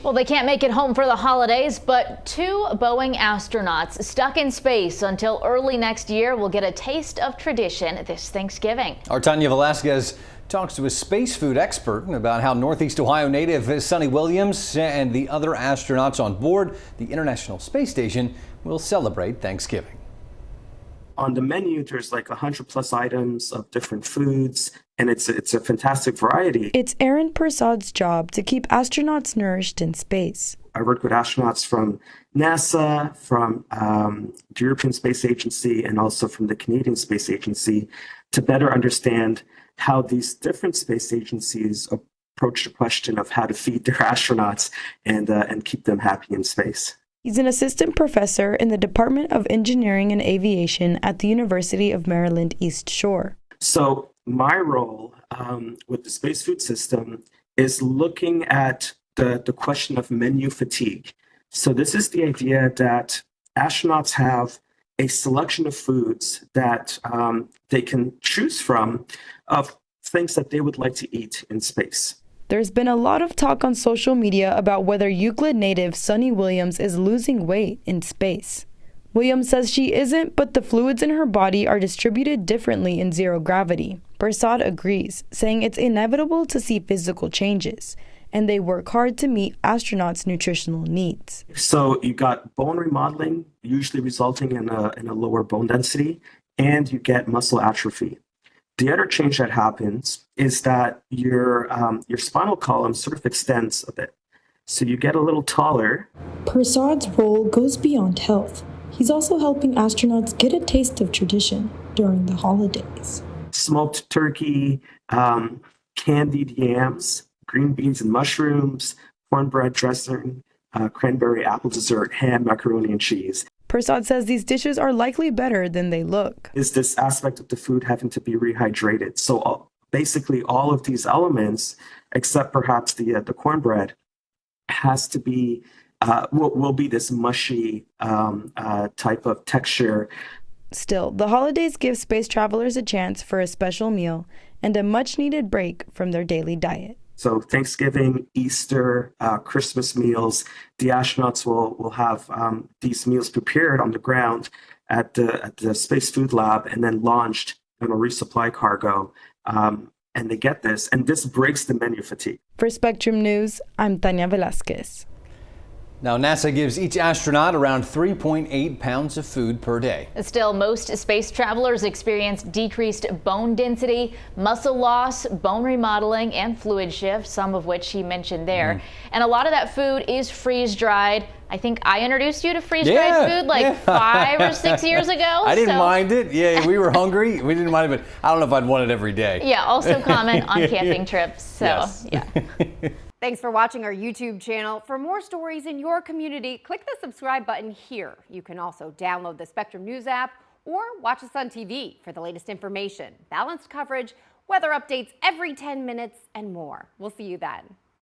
Well, they can't make it home for the holidays, but two Boeing astronauts stuck in space until early next year will get a taste of tradition this Thanksgiving. Our Tanya Velasquez talks to a space food expert about how Northeast Ohio native Sonny Williams and the other astronauts on board the International Space Station will celebrate Thanksgiving. On the menu, there's like 100+ items of different foods, and it's a fantastic variety. It's Aaron Persad's job to keep astronauts nourished in space. I work with astronauts from NASA, from the European Space Agency, and also from the Canadian Space Agency to better understand how these different space agencies approach the question of how to feed their astronauts and keep them happy in space. He's an assistant professor in the Department of Engineering and Aviation at the University of Maryland East Shore. So my role with the space food system is looking at the question of menu fatigue. So this is the idea that astronauts have a selection of foods that they can choose from of things that they would like to eat in space. There's been a lot of talk on social media about whether Euclid native Sonny Williams is losing weight in space. Williams says she isn't, but the fluids in her body are distributed differently in zero gravity. Persad agrees, saying it's inevitable to see physical changes, and they work hard to meet astronauts' nutritional needs. So you got bone remodeling, usually resulting in a lower bone density, and you get muscle atrophy. The other change that happens is that your spinal column sort of extends a bit. So you get a little taller. Persad's role goes beyond health. He's also helping astronauts get a taste of tradition during the holidays. Smoked turkey, candied yams, green beans and mushrooms, cornbread dressing, cranberry apple dessert, ham, macaroni and cheese. Persad says these dishes are likely better than they look. Is this aspect of the food having to be rehydrated? So basically all of these elements, except perhaps the cornbread, has to be, will be this mushy type of texture. Still, the holidays give space travelers a chance for a special meal and a much-needed break from their daily diet. So Thanksgiving, Easter, Christmas meals, the astronauts will have these meals prepared on the ground at the Space Food Lab and then launched on a resupply cargo. And they get this, and this breaks the menu fatigue. For Spectrum News, I'm Tanya Velasquez. Now, NASA gives each astronaut around 3.8 pounds of food per day. Still, most space travelers experience decreased bone density, muscle loss, bone remodeling, and fluid shift, some of which he mentioned there. And a lot of that food is freeze-dried. I think I introduced you to freeze-dried food like 5 or 6 years ago. I didn't mind it. Yeah, we were hungry. We didn't mind it, but I don't know if I'd want it every day. Yeah, also common on camping trips. So, yes. Yeah. Thanks for watching our YouTube channel. For more stories in your community, click the subscribe button here. You can also download the Spectrum News app or watch us on TV for the latest information, balanced coverage, weather updates every 10 minutes, and more. We'll see you then.